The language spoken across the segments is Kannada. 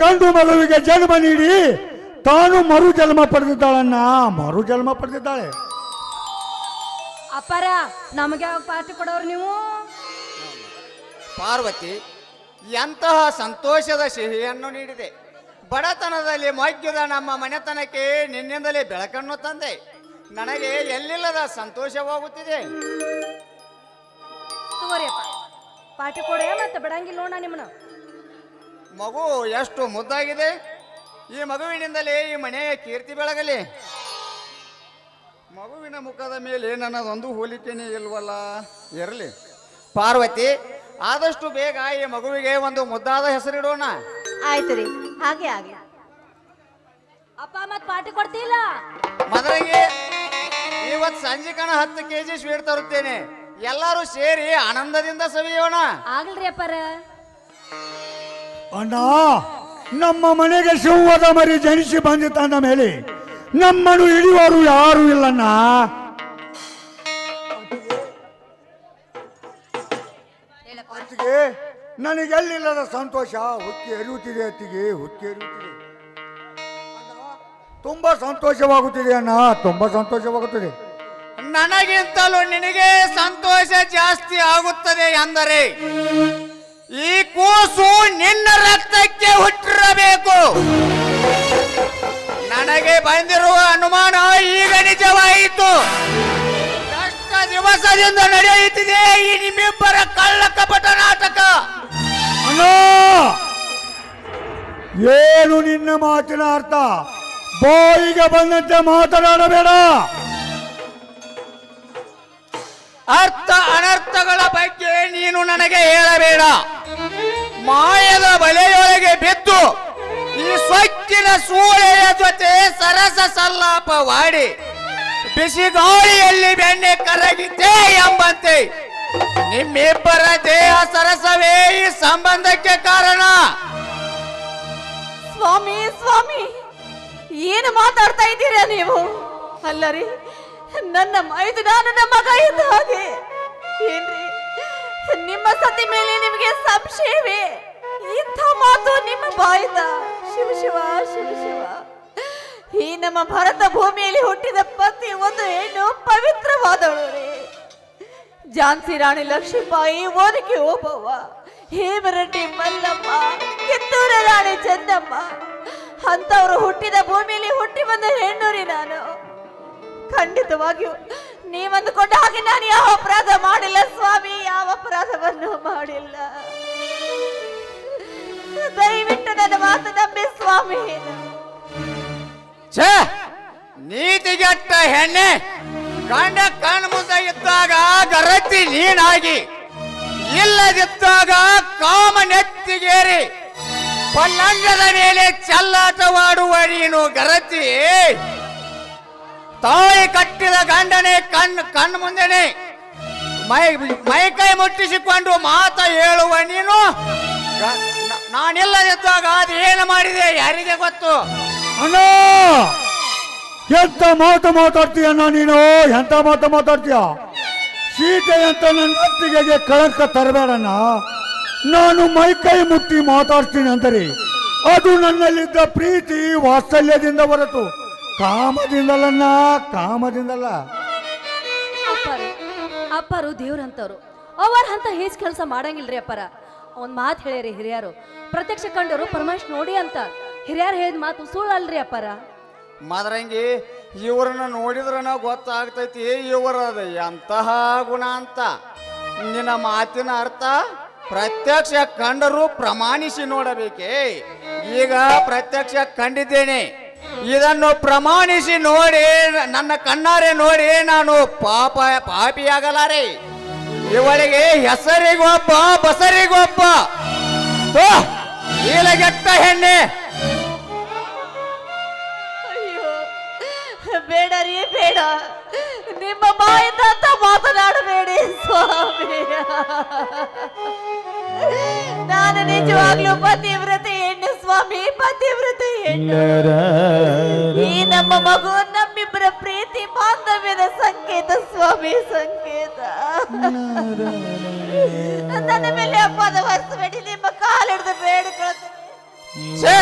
ಗಂಡು ಮಗುವಿಗೆ ಜನ್ಮ ನೀಡಿ ತಾನು ಮರು ಜನ್ಮ ಪಡೆದಿದ್ದಾಳನ್ನ ಮರು ಜನ್ಮ ಪಡೆದಿದ್ದಾಳೆ. ಅಪ್ಪಾರ ನಮಗೆ ಪಾಠ ಕೊಡೋರು ನೀವು. ಪಾರ್ವತಿ ಎಂತಹ ಸಂತೋಷದ ಸಿಹಿಯನ್ನು ನೀಡಿದೆ. ಬಡತನದಲ್ಲಿ ಮೊಗ್ಗಿದ ನಮ್ಮ ಮನೆತನಕ್ಕೆ ನಿನ್ನಿಂದಲೇ ಬೆಳಕನ್ನು ತಂದೆ. ನನಗೆ ಎಲ್ಲಿಲ್ಲದ ಸಂತೋಷವಾಗುತ್ತಿದೆ. ತಗೋರಿಯಪ್ಪ ಪಾಠ ಕೊಡೆ ಮತ್ತೆ ಬಿಡಂಗಿಲ್ಲ ನೋಡ ನಿಮ್ಮನ್ನ. ಮಗು ಎಷ್ಟು ಮುದ್ದಾಗಿದೆ. ಈ ಮಗುವಿನಿಂದಲೇ ಈ ಮನೆಯ ಕೀರ್ತಿ ಬೆಳಗಲಿ. ಮಗುವಿನ ಮುಖದ ಮೇಲೆ ನನ್ನದೊಂದು ಹೋಲಿಕೆನೇ ಇಲ್ವಲ್ಲ. ಇರಲಿ ಪಾರ್ವತಿ, ಆದಷ್ಟು ಬೇಗ ಈ ಮಗುವಿಗೆ ಒಂದು ಮುದ್ದಾದ ಹೆಸರಿಡೋಣ. ಆಯ್ತು ರೀ, ಹಾಗೆ ಆಗ್ಲಿ. ಅಪ್ಪ ಮತ್ ಪಾಠ ಕೊಡ್ತಿಲ್ಲ. ಮೊದಲಿಗೆ ಇವತ್ತು ಸಂಜೆಕನ 10 kg ಸ್ವೀಟ್ ತರುತ್ತೇನೆ. ಎಲ್ಲರೂ ಸೇರಿ ಆನಂದದಿಂದ ಸವಿಯೋಣ. ಆಗಲ್ರಿ ಅಪ್ಪಾರ. ಅಣ್ಣ, ನಮ್ಮ ಮನೆಗೆ ಶಿವದ ಮರಿ ಜನಿಸಿ ಬಂದಿದ್ದ ಮೇಲೆ ನಮ್ಮನ್ನು ಹಿಡಿಯುವರು ಯಾರು ಇಲ್ಲಣ್ಣ. ಅತ್ತಿಗೆ, ನನಗೆಲ್ಲಿಲ್ಲದ ಸಂತೋಷ ಹುಕ್ಕಿ ಹರಿಯುತ್ತಿದೆ. ಅತ್ತಿಗೆ, ಹುಕ್ಕಿ ಹರಿಯುತ್ತಿದೆ. ತುಂಬಾ ಸಂತೋಷವಾಗುತ್ತಿದೆ ಅಣ್ಣ, ತುಂಬಾ ಸಂತೋಷವಾಗುತ್ತದೆ. ನನಗಿಂತಲೂ ನಿನಗೆ ಸಂತೋಷ ಜಾಸ್ತಿ ಆಗುತ್ತದೆ ಎಂದರೆ ಈ ಕೂಸು ನಿನ್ನ ರಕ್ತಕ್ಕೆ ಹುಟ್ಟಿರಬೇಕು. ನನಗೆ ಬಂದಿರುವ ಅನುಮಾನ ಈಗ ನಿಜವಾಯಿತು. ಕಷ್ಟ ದಿವಸದಿಂದ ನಡೆಯುತ್ತಿದೆ ಈ ನಿಮ್ಮಿಬ್ಬರ ಕಳ್ಳ ಕಪಟ ನಾಟಕ. ಅಣ್ಣ, ಏನು ನಿನ್ನ ಮಾತಿನ ಅರ್ಥ? ಬಾಯಿಗೆ ಬಂದಂತೆ ಮಾತನಾಡಬೇಡ. ಅರ್ಥ ಅನರ್ಥಗಳ ಬಗ್ಗೆ ನೀನು ನನಗೆ ಹೇಳಬೇಡ. ಮಾಯದ ಬಲೆಯೊಳಗೆ ಬಿದ್ದು ಈ ಸ್ವಚ್ಛಿನ ಸೂಳೆಯ ಜೊತೆ ಸರಸ ಸಲ್ಲಾಪವಾಡಿ ಬಿಸಿ ಗಾಳಿಯಲ್ಲಿ ಬೆಣ್ಣೆ ಕರಗಿದ್ದೆ ಎಂಬಂತೆ ನಿಮ್ಮಿಬ್ಬರ ದೇಹ ಸರಸವೇ ಈ ಸಂಬಂಧಕ್ಕೆ ಕಾರಣ. ಸ್ವಾಮಿ ಸ್ವಾಮಿ, ಏನು ಮಾತಾಡ್ತಾ ಇದ್ದೀರಾ ನೀವು? ಅಲ್ಲರಿ, ನನ್ನ ನನ್ನ ಮಗ ಇದ್ದ ಹಾಗೆ. ಏನ್ರಿ, ನಿಮ್ಮ ಸತಿ ಮೇಲೆ ನಿಮಗೆ ಸಂಶಯವೇ? ಇಂಥ ಮಾತು ನಿಮ್ಮ ಬಾಯಿದ? ಶಿವ ಶಿವ ಶಿವ ಶಿವ. ಈ ನಮ್ಮ ಭಾರತ ಭೂಮಿಯಲ್ಲಿ ಹುಟ್ಟಿದ ಪತಿ ಒಂದು ಹೆಣ್ಣು ಪವಿತ್ರವಾದವಳು ರೀ. ಝಾನ್ಸಿ ರಾಣಿ ಲಕ್ಷ್ಮೀಬಾಯಿ, ಓದಕ್ಕೆ ಓಬವ್ವ, ಹೇಮರೆಡ್ಡಿ ಮಲ್ಲಮ್ಮ, ಕಿತ್ತೂರ ರಾಣಿ ಚಂದಮ್ಮ ಅಂತವರು ಹುಟ್ಟಿದ ಭೂಮಿಯಲ್ಲಿ ಹುಟ್ಟಿ ಬಂದ ಹೆಣ್ಣು ರೀ ನಾನು. ಖಂಡಿತವಾಗಿಯೂ ನೀವಂದುಕೊಂಡ ಹಾಗೆ ನಾನು ಯಾವ ಅಪರಾಧ ಮಾಡಿಲ್ಲ ಸ್ವಾಮಿ, ಯಾವ ಅಪರಾಧವನ್ನು ಮಾಡಿಲ್ಲ. ದಯವಿಟ್ಟು ನನ್ನ ಮಾತು ನಂಬಿ ಸ್ವಾಮಿ. ಛೇ, ನೀತಿಗೆಟ್ಟ ಹೆಣ್ಣೆ, ಗಂಡ ಕಣ್ಣು ಮುಂದೆ ಇದ್ದಾಗ ಗರತಿ ನೀನಾಗಿ, ಇಲ್ಲದಿದ್ದಾಗ ಕಾಮ ನೆತ್ತಿಗೇರಿ ಪಲ್ಲಂಗದ ಮೇಲೆ ಚೆಲ್ಲಾಟವಾಡುವ ನೀನು ಗರತಿ. ತಾಯಿ ಕಟ್ಟಿದ ಗಂಡನೇ ಕಣ್ಣು ಮುಂದೆನೆ ಮೈಕೈ ಮುಟ್ಟಿಸಿಕೊಂಡು ಮಾತ ಹೇಳುವ ನೀನು ನಾನಿಲ್ಲದಿದ್ದಾಗ ಅದು ಏನು ಮಾಡಿದೆ ಯಾರಿಗೆ ಗೊತ್ತು? ಅಣ್ಣ, ಎಂತ ಮಾತು ಮಾತಾಡ್ತೀಯಣ್ಣ ನೀನು? ಎಂತ ಮಾತು ಮಾತಾಡ್ತೀಯ? ಸೀತೆ ಅಂತ ನನ್ನ ಅತ್ತಿಗೆಗೆ ಕಳಂಕ ತರಬೇಡಣ್ಣ. ನಾನು ಮೈಕೈ ಮುಟ್ಟಿ ಮಾತಾಡ್ತೀನಿ ಅಂದರೆ ಅದು ನನ್ನಲ್ಲಿದ್ದ ಪ್ರೀತಿ ವಾತ್ಸಲ್ಯದಿಂದ ಹೊರತು ಕಾಮದಿಂದಲನ್ನ, ಕಾಮದಿಂದಲ್ಲ. ಅಪ್ಪರು ದೇವ್ರಂತವ್ರು, ಅವರ ಅಂತ ಹೇಸ್ ಕೆಲಸ ಮಾಡಂಗಿಲ್ರಿ ಅಪ್ಪರ. ಒಂದ್ ಮಾತು ಹೇಳ್ಯಾರಿ ಹಿರಿಯರು, ಪ್ರತ್ಯಕ್ಷ ಕಂಡವರು ಪರಮೇಶ್ ನೋಡಿ ಅಂತ. ಹಿರಿಯರು ಹೇಳಿದ ಮಾತು ಸುಳ್ಳಲ್ರಿ ಅಪ್ಪರ. ಮದರಂಗಿ, ಇವ್ರನ್ನ ನೋಡಿದ್ರನ ಗೊತ್ತಾಗ್ತೈತಿ ಇವರದ ಎಂತಹ ಗುಣ ಅಂತ. ನಿನ್ನ ಮಾತಿನ ಅರ್ಥ ಪ್ರತ್ಯಕ್ಷ ಕಂಡರೂ ಪ್ರಮಾಣಿಸಿ ನೋಡಬೇಕೇ. ಈಗ ಪ್ರತ್ಯಕ್ಷ ಕಂಡಿದ್ದೇನೆ, ಇದನ್ನು ಪ್ರಮಾಣಿಸಿ ನೋಡಿ ನನ್ನ ಕಣ್ಣಾರೆ ನೋಡಿ ನಾನು ಪಾಪಿಯಾಗಲಾರೆ. ಇವಳಿಗೆ ಹೆಸರಿಗೊಬ್ಬ ಬಸರಿಗೊಬ್ಬ ಈಲಗೆಟ್ಟ ಹೆಣ್ಣೆ. ಅಯ್ಯೋ, ಬೇಡ ರೀ ಬೇಡ, ನಿಮ್ಮ ಬಾಯಿಂದ ಅಂತ ಮಾತನಾಡಬೇಡಿ ಸ್ವಾಮಿ. ನಾನು ನಿಜವಾಗ್ಲೂ ಪತಿವ್ರತೆ ಹೆಣ್ಣು ಸ್ವಾಮಿ, ಪತಿವ್ರತೆ ಹೆಣ್ಣು. ಈ ನಮ್ಮ ಮಗು ನಮ್ಮಿಬ್ಬರ ಪ್ರೀತಿ ಬಾಂಧವ್ಯದ ಸಂಕೇತ ಸ್ವಾಮಿ, ಸಂಕೇತ. ನನ್ನ ಮೇಲೆ ಅಪ್ಪದ ಹೊರಿಸಬೇಡಿ, ನಿಮ್ಮ ಕಾಲಿಡಿದು ಬೇಡಿಕೊಳ್ಳುತ್ತೇನೆ. ಛೇ!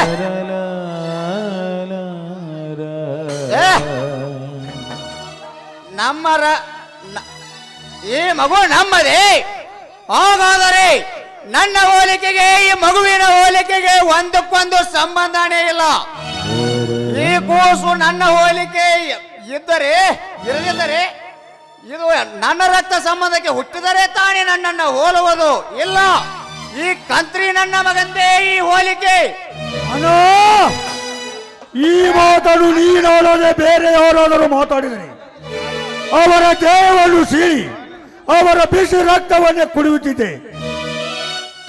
ಏ! ನಮ್ಮರ ಈ ಮಗು ನಮ್ಮದೇ. ಹಾಗಾದರೆ ನನ್ನ ಹೋಲಿಕೆಗೆ ಈ ಮಗುವಿನ ಹೋಲಿಕೆಗೆ ಒಂದಕ್ಕೊಂದು ಸಂಬಂಧನೇ ಇಲ್ಲ. ಈ ಕೂಸು ನನ್ನ ಹೋಲಿಕೆ ಇದ್ದರೆ ಇರದಿದ್ದರೆ ಇದು ನನ್ನ ರಕ್ತ ಸಂಬಂಧಕ್ಕೆ ಹುಟ್ಟಿದರೆ ತಾನೇ ನನ್ನನ್ನು ಹೋಲುವುದು. ಇಲ್ಲ, ಈ ಕಂತ್ರಿ ನನ್ನ ಮಗಂದೇ ಈ ಹೋಲಿಕೆ. ಅನೋ, ಈ ಮಾತನ್ನು ನೀನಾಡದೆ ಬೇರೆ ಯಾರಾದರೂ ಮಾತಾಡಿದರೆ ಅವರ ದೇಹವನ್ನು ಸೀಳಿ ಅವರ ಬಿಸಿ ರಕ್ತವನ್ನೇ ಕುಡಿಯುತ್ತಿದ್ದೆ.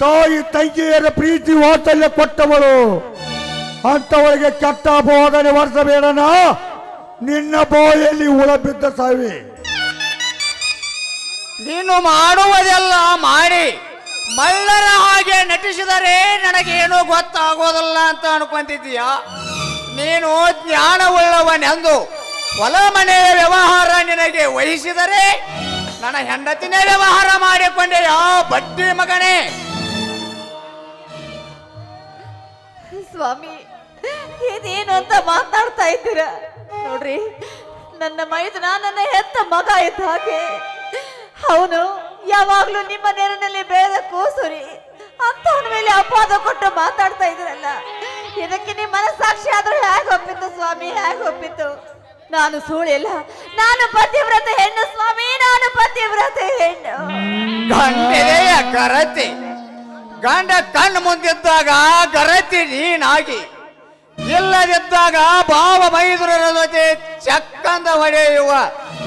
ತಾಯಿ ತಂಗಿಯರ ಪ್ರೀತಿ ವಾತ್ಸಲ್ಯ ಕೊಟ್ಟವಳು ಅಂತವಳಿಗೆ ಕೆಟ್ಟ ಬೋಧನೆ ವರ್ಷಬೇಡನ. ನಿನ್ನ ಬಾಯಲ್ಲಿ ಹುಳ ಬಿದ್ದ ಸಾವಿ. ನೀನು ಮಾಡುವುದೆಲ್ಲ ಮಾಡಿ ಮಲ್ಲರ ಹಾಗೆ ನಟಿಸಿದರೆ ನನಗೇನು ಗೊತ್ತಾಗೋದಿಲ್ಲ ಅಂತ ಅನ್ಕೊಂತಿದ್ದೀಯ. ನೀನು ಜ್ಞಾನವುಳ್ಳವನೆಂದು ಹೊಲ ಮನೆಯ ವ್ಯವಹಾರ ನಿನಗೆ ವಹಿಸಿದರೆ ನನ್ನ ಹೆಂಡತಿನೇ ವ್ಯವಹಾರ ಮಾಡಿಕೊಂಡೆಯ ಬಡ್ಡಿ ಮಗನೇ. ಸ್ವಾಮಿ, ಇದೇನು ಅಂತ ಮಾತಾಡ್ತಾ ಇದ್ದೀರಾ? ನೋಡ್ರಿ, ನನ್ನ ಮೈದುನ ನನ್ನ ಹೆತ್ತ ಮಗ ಇದ್ದ ಹಾಗೆ. ಅವನು ಯಾವಾಗ್ಲೂ ನಿಮ್ಮ ನೆರಳಿನಲ್ಲಿ ಬೆಳೆದ ಕೂಸುರಿ ಅಂತವನ ಮೇಲೆ ಅಪವಾದ ಕೊಟ್ಟು ಮಾತಾಡ್ತಾ ಇದ್ರಲ್ಲ, ಇದಕ್ಕೆ ನಿಮ್ಮ ಮನಸ್ಸಾಕ್ಷಿ ಆದ್ರೂ ಹೇಗೆ ಒಪ್ಪಿತ್ತು ಸ್ವಾಮಿ? ಹೇಗೆ ಒಪ್ಪಿತ್ತು? ನಾನು ಸುಳ್ಳಿಲ್ಲ, ನಾನು ಪತಿವ್ರತೆ ಹೆಣ್ಣು ಸ್ವಾಮಿ, ನಾನು ಪತಿವ್ರತೆ ಹೆಣ್ಣು. ಗಂಡೆಯ ಗರತಿ, ಗಂಡ ಕಣ್ಣು ಮುಂದಿದ್ದಾಗ ಗರತಿ ನೀನಾಗಿ, ಇಲ್ಲದಿದ್ದಾಗ ಭಾವ ಮೈದುರರ ಜೊತೆ ಚಕ್ಕಂದ ಹೊಡೆಯುವ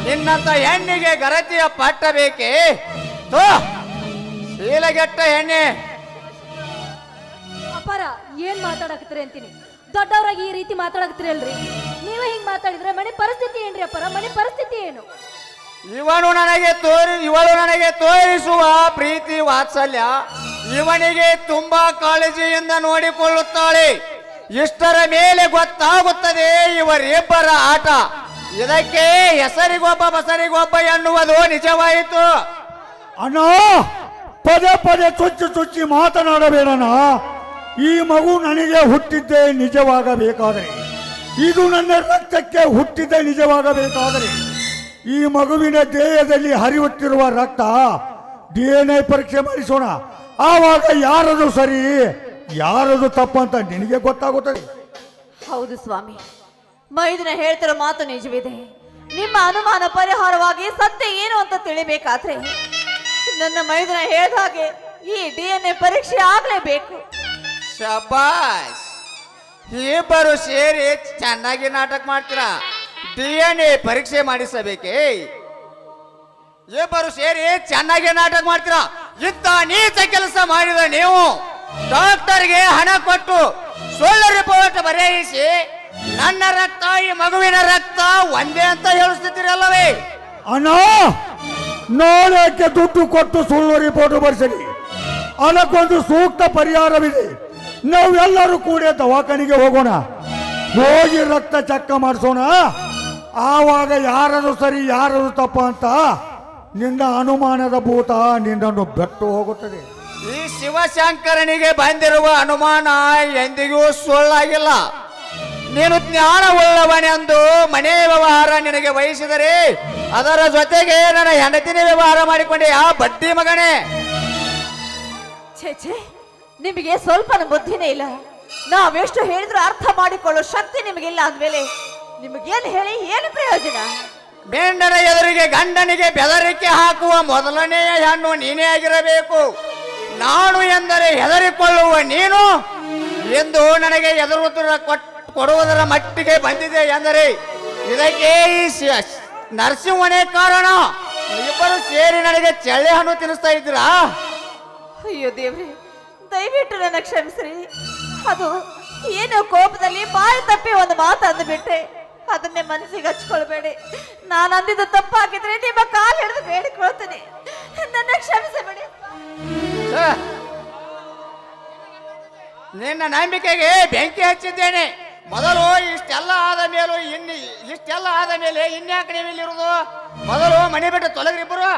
ನಿನ್ನಂತ ಹೆಣ್ಣಿಗೆ ಗರತಿಯ ಪಟ್ಟ ಬೇಕೇ? ಶೀಲಗೆಟ್ಟ ಹೆಣ್ಣೆ. ಅಪಾರ, ಏನ್ ಮಾತಾಡಕತ್ತೀರಿ ಅಂತೀನಿ. ದೊಡ್ಡವರಾಗಿ ಈ ರೀತಿ ಮಾತಾಡಕತ್ತೀರಿ ಅಲ್ರಿ. ನೀವೇ ಹಿಂಗ್ ಮಾತಾಡಿದ್ರೆ ಮನೆ ಪರಿಸ್ಥಿತಿ ಏನ್ರಿ ಅಪಾರ? ಮನೆ ಪರಿಸ್ಥಿತಿ ಏನು? ಇವಳು ನನಗೆ ತೋರಿಸುವ ಪ್ರೀತಿ ವಾತ್ಸಲ್ಯ ಇವನಿಗೆ ತುಂಬಾ ಕಾಳಜಿಯಿಂದ ನೋಡಿಕೊಳ್ಳುತ್ತಾಳೆ. ಇಷ್ಟರ ಮೇಲೆ ಗೊತ್ತಾಗುತ್ತದೆ ಇವರಿಬ್ಬರ ಆಟ. ಇದಕ್ಕೆ ಹೆಸರಿಗೊಬ್ಬ ಬಸರಿಗೊಬ್ಬ ಎನ್ನುವುದು ನಿಜವಾಯಿತು. ಅಣ್ಣ, ಪದೇ ಪದೇ ಚುಚ್ಚಿ ಮಾತನಾಡಬೇಡಣ. ಈ ಮಗು ನನಗೆ ಹುಟ್ಟಿದ್ದೇ ನಿಜವಾಗಬೇಕಾದರೆ, ಇದು ನನ್ನ ರಕ್ತಕ್ಕೆ ಹುಟ್ಟಿದ್ದೇ ನಿಜವಾಗಬೇಕಾದರೆ, ಈ ಮಗುವಿನ ದೇಹದಲ್ಲಿ ಹರಿಯುತ್ತಿರುವ ರಕ್ತ DNA ಪರೀಕ್ಷೆ ಮಾಡಿಸೋಣ. ಆವಾಗ ಯಾರದು ಸರಿ ಯಾರದು ತಪ್ಪಂತ ನಿನಗೆ ಗೊತ್ತಾಗುತ್ತದೆ. ಹೌದು ಸ್ವಾಮಿ, ಮೈದುನ ಹೇಳ್ತಿರೋ ಮಾತು ನಿಜವಿದೆ. ನಿಮ್ಮ ಅನುಮಾನ ಪರಿಹಾರವಾಗಿ ಸತ್ಯ ಏನು ಅಂತ ತಿಳಿಬೇಕಾದ್ರೆ ನನ್ನ ಮೈದುನ ಹೇಳಿದ ಹಾಗೆ ಈ DNA ಪರೀಕ್ಷೆ ಆಗ್ಲೇಬೇಕು. ಶಬಾಷ್, ಇಬ್ಬರು ಸೇರಿ ಚೆನ್ನಾಗಿ ನಾಟಕ ಮಾಡ್ತೀರಾ. DNA ಪರೀಕ್ಷೆ ಮಾಡಿಸಬೇಕೇ? ಇಬ್ಬರು ಸೇರಿ ಚೆನ್ನಾಗಿ ನಾಟಕ ಮಾಡ್ತೀರಾ. ಇಂಥ ನೀಚ ಕೆಲಸ ಮಾಡಿದ ನೀವು ಡಾಕ್ಟರ್ಗೆ ಹಣ ಕೊಟ್ಟು ಸುಳ್ಳು ರಿಪೋರ್ಟ್ ಬರೆಯಿಸಿ ನನ್ನ ರಕ್ತ ಈ ಮಗುವಿನ ರಕ್ತ ಒಂದೇ ಅಂತ ಹೇಳಿಸ್ತಿದ್ದೀರಲ್ಲವೇ? ಅಣ್ಣ, ನಾಳೆಕ್ಕೆ ದುಡ್ಡು ಕೊಟ್ಟು ಸುಳ್ಳು ರಿಪೋರ್ಟ್ ಬರ್ಸಲಿ. ಅದಕ್ಕೊಂದು ಸೂಕ್ತ ಪರಿಹಾರವಿದೆ. ನಾವೆಲ್ಲರೂ ಕೂಡ ದವಾಖಾನೆಗೆ ಹೋಗೋಣ, ಹೋಗಿ ರಕ್ತ ಚೆಕ್ ಮಾಡಿಸೋಣ. ಆವಾಗ ಯಾರದು ಸರಿ ಯಾರದು ತಪ್ಪ ಅಂತ ನಿನ್ನ ಅನುಮಾನದ ಭೂತ ನಿನ್ನನ್ನು ಬೆಟ್ಟು ಹೋಗುತ್ತದೆ. ಈ ಶಿವಶಂಕರನಿಗೆ ಬಂದಿರುವ ಅನುಮಾನ ಎಂದಿಗೂ ಸುಳ್ಳಾಗಿಲ್ಲ. ನೀನು ಜ್ಞಾನವುಳ್ಳವನೆಂದು ಮನೆ ವ್ಯವಹಾರ ನಿನಗೆ ವಹಿಸಿದರೆ ಅದರ ಜೊತೆಗೆ ನನ್ನ ಹೆಂಡತಿನ ವ್ಯವಹಾರ ಮಾಡಿಕೊಂಡೆ ಆ ಬಡ್ಡಿ ಮಗನೇ. ಛೇ ಛೇ, ನಿಮಗೆ ಸ್ವಲ್ಪ ಬುದ್ಧಿನೇ ಇಲ್ಲ. ನಾವೆಷ್ಟು ಹೇಳಿದ್ರು ಅರ್ಥ ಮಾಡಿಕೊಳ್ಳೋ ಶಕ್ತಿ ನಿಮಗಿಲ್ಲ ಅಂದ್ಮೇಲೆ ನಿಮಗೇನು ಹೇಳಿ ಏನು ಪ್ರಯೋಜನ? ಬೇಂಡನ ಎದುರಿಗೆ ಗಂಡನಿಗೆ ಬೆದರಿಕೆ ಹಾಕುವ ಮೊದಲನೆಯ ಹೆಣ್ಣು ನೀನೇ ಆಗಿರಬೇಕು. ನಾನು ಎಂದರೆ ಹೆದರಿಕೊಳ್ಳುವ ನೀನು ಎಂದು ನನಗೆ ಎದುರುತ್ತರ ಕೊಡುವುದರ ಮಟ್ಟಿಗೆ ಬಂದಿದೆ ಎಂದರೆ ಇದಕ್ಕೆ ಈ ನರಸಿಂಹನೇ ಕಾರಣ. ಇಬ್ಬರು ಸೇರಿ ನನಗೆ ಚಳ್ಳೆ ಹಣ್ಣು ತಿನ್ನಿಸ್ತಾ ಇದ್ದೀರಾ? ಅಯ್ಯೋ ದೇವ್ರಿ, ದಯವಿಟ್ಟು ನನ್ನ ಕ್ಷಮಿಸ್ರಿ. ಅದು ಏನೋ ಕೋಪದಲ್ಲಿ ಬಾಯಿ ತಪ್ಪಿ ಒಂದು ಮಾತು ಅಂದ್ಬಿಟ್ಟೆ. ಅದನ್ನೇ ಮನಸ್ಸಿಗೆ ಹಚ್ಕೊಳ್ಬೇಡಿ. ನಾನು ಅಂದಿದ್ದು ತಪ್ಪಾಗಿದ್ರೆ ನಿಮ್ಮ ಕಾಲು ಹಿಡಿದು ಬೇಡಿಕೊಳ್ತೀನಿ, ನನ್ನ ಕ್ಷಮಿಸಬೇಡಿ. ನಿನ್ನ ನಂಬಿಕೆಗೆ ಬೆಂಕಿ ಹಚ್ಚಿದ್ದೇನೆ. ಮೊದಲು ಇಷ್ಟೆಲ್ಲ ಆದ ಮೇಲೆ ಇನ್ಯಾಕೆ ನೀವು ಇಲ್ಲಿರುವುದು? ಮೊದಲು ಮನೆ ಬಿಟ್ಟು ತೊಲಗ್ರಿಬ್ಬರು.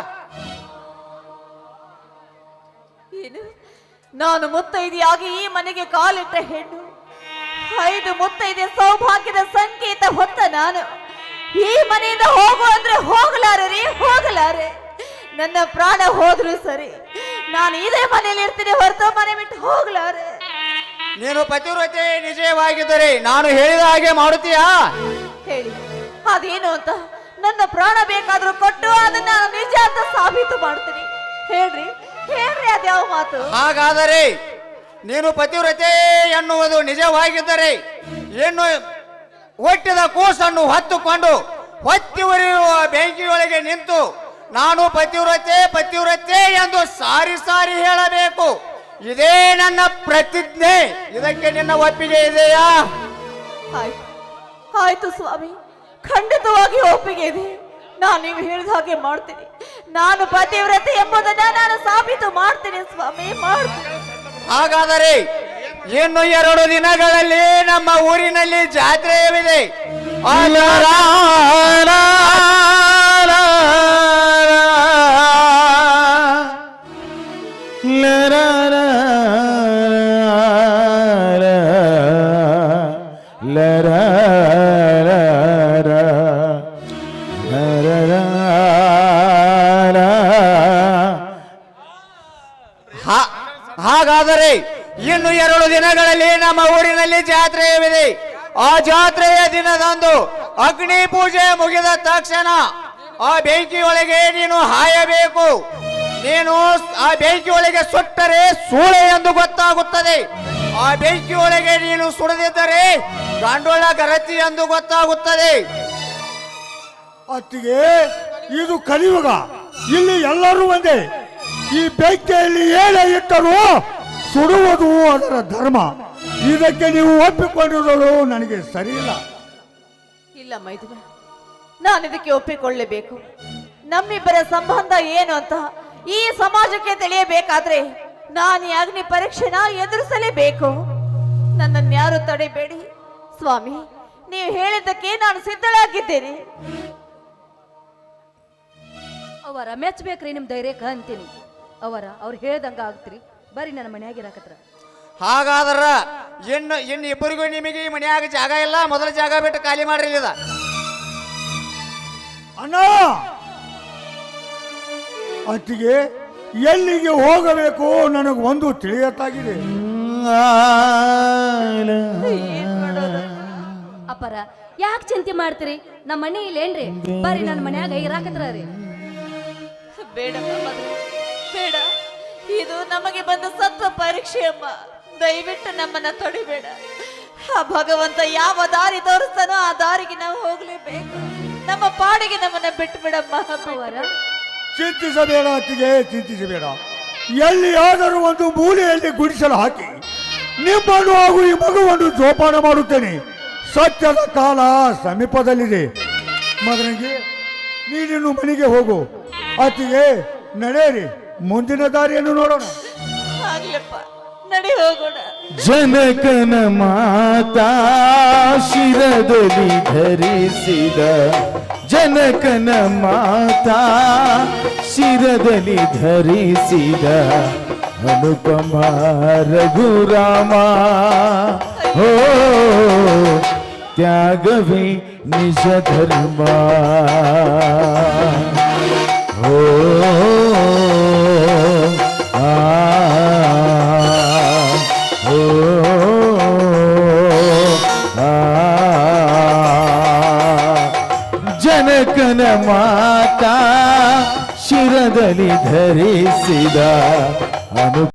ಏನು, ನಾನು ಮುತ್ತೈದೆಯಾಗಿ ಈ ಮನೆಗೆ ಕಾಲಿಟ್ಟ ಹೆಣ್ಣು 5 ಮುತ್ತೈದೆ ಸೌಭಾಗ್ಯದ ಸಂಕೇತ ಹೊತ್ತ ನಾನು ಈ ಮನೆಯಿಂದ ಹೋಗು ಅಂದ್ರೆ ಹೋಗಲಾರೆ ರೀ, ಹೋಗಲಾರೆ. ನನ್ನ ಪ್ರಾಣ ಹೋದ್ರು ಸರಿ, ನಾನು ಇದೇ ಮನೆಯಲ್ಲಿ ಇರ್ತೀನಿ ಹೊರತು ಮನೆ ಬಿಟ್ಟು ಹೋಗಲಾರೆ. ನೀನು ಪತಿವ್ರತೆ ನಿಜವಾಗಿದ್ದರೆ ನಾನು ಹೇಳಿದ ಹಾಗೆ ಮಾಡುತ್ತೀಯಾ? ಹೇಳಿ ಅದೇನು ಅಂತ. ನನ್ನ ಪ್ರಾಣ ಬೇಕಾದ್ರೂ ಕೊಟ್ಟು ಅದನ್ನ ನಾನು ನಿಜ ಅಂತ ಸಾಬೀತು ಮಾಡ್ತೀನಿ. ಹೇಳ್ರಿ ಹೇಳ್ರಿ ಅದ್ಯಾವ ಮಾತು? ಹಾಗಾದರೆ ನೀನು ಪತಿವ್ರತೆ ಎನ್ನುವುದು ನಿಜವಾಗಿದ್ದರೆ ಏನು ಹುಟ್ಟಿದ ಕೂಸನ್ನು ಹೊತ್ತುಕೊಂಡು ಹೊತ್ತಿ ಉರಿಯುವ ಬೆಂಕಿಯೊಳಗೆ ನಿಂತು ನಾನು ಪತಿವ್ರತೆ ಪತಿವ್ರತೆ ಎಂದು ಸಾರಿ ಸಾರಿ ಹೇಳಬೇಕು. ಇದೇ ನನ್ನ ಪ್ರತಿಜ್ಞೆ. ಇದಕ್ಕೆ ನಿನ್ನ ಒಪ್ಪಿಗೆ ಇದೆಯಾ? ಆಯ್ತು ಆಯ್ತು ಸ್ವಾಮಿ, ಖಂಡಿತವಾಗಿ ಒಪ್ಪಿಗೆ ಇದೆ. ನಾನು ನೀವು ಹೇಳಿದ ಹಾಗೆ ಮಾಡ್ತೀನಿ. ನಾನು ಪತಿವ್ರತೆ ಎಂಬುದನ್ನ ನಾನು ಸಾಬೀತು ಮಾಡ್ತೀನಿ ಸ್ವಾಮಿ, ಮಾಡ್ತೀನಿ. ಹಾಗಾದರೆ ಇನ್ನು 2 ದಿನಗಳಲ್ಲಿ ನಮ್ಮ ಊರಿನಲ್ಲಿ ಜಾತ್ರೆಯವಿದೆ. ಹಾಗಾದರೆ ಇನ್ನು 2 ದಿನಗಳಲ್ಲಿ ನಮ್ಮ ಊರಿನಲ್ಲಿ ಜಾತ್ರೆಯವಿದೆ. ಆ ಜಾತ್ರೆಯ ದಿನದಂದು ಅಗ್ನಿ ಪೂಜೆ ಮುಗಿದ ತಕ್ಷಣ ಆ ಬೆಂಕಿಯೊಳಗೆ ನೀನು ಹಾಯಬೇಕು. ನೀನು ಆ ಬೆಂಕಿಯೊಳಗೆ ಸುಟ್ಟರೆ ಸೂಳೆ ಎಂದು ಗೊತ್ತಾಗುತ್ತದೆ. ಆ ಬೆಂಕಿಯೊಳಗೆ ನೀನು ಸುಡದಿದ್ದರೆ ಗಂಡೊಳ ಗರತಿ ಎಂದು ಗೊತ್ತಾಗುತ್ತದೆ. ಅತ್ತಿಗೆ ಇದು ಕಲಿಯುಗ, ಇಲ್ಲಿ ಎಲ್ಲರೂ ಒಂದೇ. ಈ ಬೆಂಕಿಯಲ್ಲಿ ಏನೇ ಇಟ್ಟರು ಸುಡುವುದು ಅದರ ಧರ್ಮ. ಇದಕ್ಕೆ ನೀವು ಒಪ್ಪಿಕೊಂಡಿರೋದು ನನಗೆ ಸರಿಯಿಲ್ಲ. ಇಲ್ಲ ಮೈದುನ, ನಾನು ಇದಕ್ಕೆ ಒಪ್ಪಿಕೊಳ್ಳಲೇಬೇಕು. ನಮ್ಮಿಬ್ಬರ ಸಂಬಂಧ ಏನು ಅಂತ ಈ ಸಮಾಜಕ್ಕೆ ತಿಳಿಯಬೇಕಾದ್ರೆ ನಾನು ಈ ಅಗ್ನಿ ಪರೀಕ್ಷೆನ ಎದುರಿಸಲೇಬೇಕು. ನನ್ನನ್ನು ಯಾರು ತಡೆಬೇಡಿ ಸ್ವಾಮಿ, ನೀವು ಹೇಳಿದ್ದಕ್ಕೆ ನಾನು ಸಿದ್ಧಳಾಗಿದ್ದೇನೆ. ಅವರ ಮೆಚ್ಚಬೇಕ್ರಿ ನಿಮ್ ಧೈರ್ಯಕ್ಕೆ ಅಂತೀನಿ. ಅವ್ರು ಹೇಳ್ದಂಗ ಆಗ್ತೀರಿ. ಬರ್ರಿ ನನ್ನ ಮನ್ಯಾಗಿರಾಕತ್ರ. ಹಾಗಾದ್ರ ಇನ್ನು ಇಬ್ಬರಿಗೂ ನಿಮಗೆ ಈ ಮನ್ಯಾಗ ಜಾಗ ಇಲ್ಲ. ಮೊದಲ ಜಾಗ ಬಿಟ್ಟು ಖಾಲಿ ಮಾಡ್ರಿ ಇಲ್ಲದ. ಅಣ್ಣ, ಅತ್ತಿಗೆ ಎಲ್ಲಿಗೆ ಹೋಗಬೇಕು ನನಗೆ ಒಂದು ತಿಳಿಯತ್ತಾಗಿದೆ. ಅಪ್ಪರ ಯಾಕೆ ಚಿಂತೆ ಮಾಡ್ತೀರಿ? ನಮ್ಮ ಮನೆ ಇಲ್ಲೇನ್ರಿ? ಬರ್ರಿ ನನ್ನ ಮನ್ಯಾಗ ಇರಾಕತ್ರ ರೀ. ಬೇಡಮ್ಮ ಮದುವೆ ಬೇಡ, ಇದು ನಮಗೆ ಬಂದ ಸತ್ವ ಪರೀಕ್ಷೆ ಅಮ್ಮ. ದಯವಿಟ್ಟು ನಮ್ಮನ್ನ ತೊಡಿಬೇಡ. ಆ ಭಗವಂತ ಯಾವ ದಾರಿ ತೋರಿಸ್ತಾನೋ ಆ ದಾರಿಗೆ ನಾವು ಹೋಗ್ಲೇಬೇಕು. ನಮ್ಮ ಪಾಡಿಗೆ ನಮ್ಮನ್ನ ಬಿಟ್ಟು ಬಿಡಮ್ಮ. ಚಿಂತಿಸಬೇಡ ಅತ್ತಿಗೆ, ಚಿಂತಿಸಬೇಡ. ಎಲ್ಲಿಯಾದರೂ ಒಂದು ಮೂಲೆಯಲ್ಲಿ ಗುಡಿಸಲು ಹಾಕಿ ನಿಮ್ಮನ್ನು ಹಾಗೂ ಈ ಮಗುವನ್ನು ಜೋಪಾನ ಮಾಡುತ್ತೇನೆ. ಸತ್ಯದ ಕಾಲ ಸಮೀಪದಲ್ಲಿದೆ. ಮಗನಿಗೆ ನೀನಿನ್ನು ಮನೆಗೆ ಹೋಗು. ಅತ್ತಿಗೆ ನಡೆಯಿರಿ, ಮುಂದಿನ ದಾರಿಯನ್ನು ನೋಡೋಣ. ಆಗ್ಲಪ್ಪ, ನಡಿ ಹೋಗೋಣ. ಜನಕನ ಮಾತಾ ಶಿರದಲ್ಲಿ ಧರಿಸಿದ, ಜನಕನ ಮಾತಾ ಶಿರದಲ್ಲಿ ಧರಿಸಿದ ಅನುಪಮ ರಘುರಾಮ. ಓ ತ್ಯಾಗವೇ ನಿಜ ಧರ್ಮ. ಓ ಜನಕನ ಮಾತಾ ಶಿರದಲ್ಲಿ ಧರಿಸಿದ ಅನು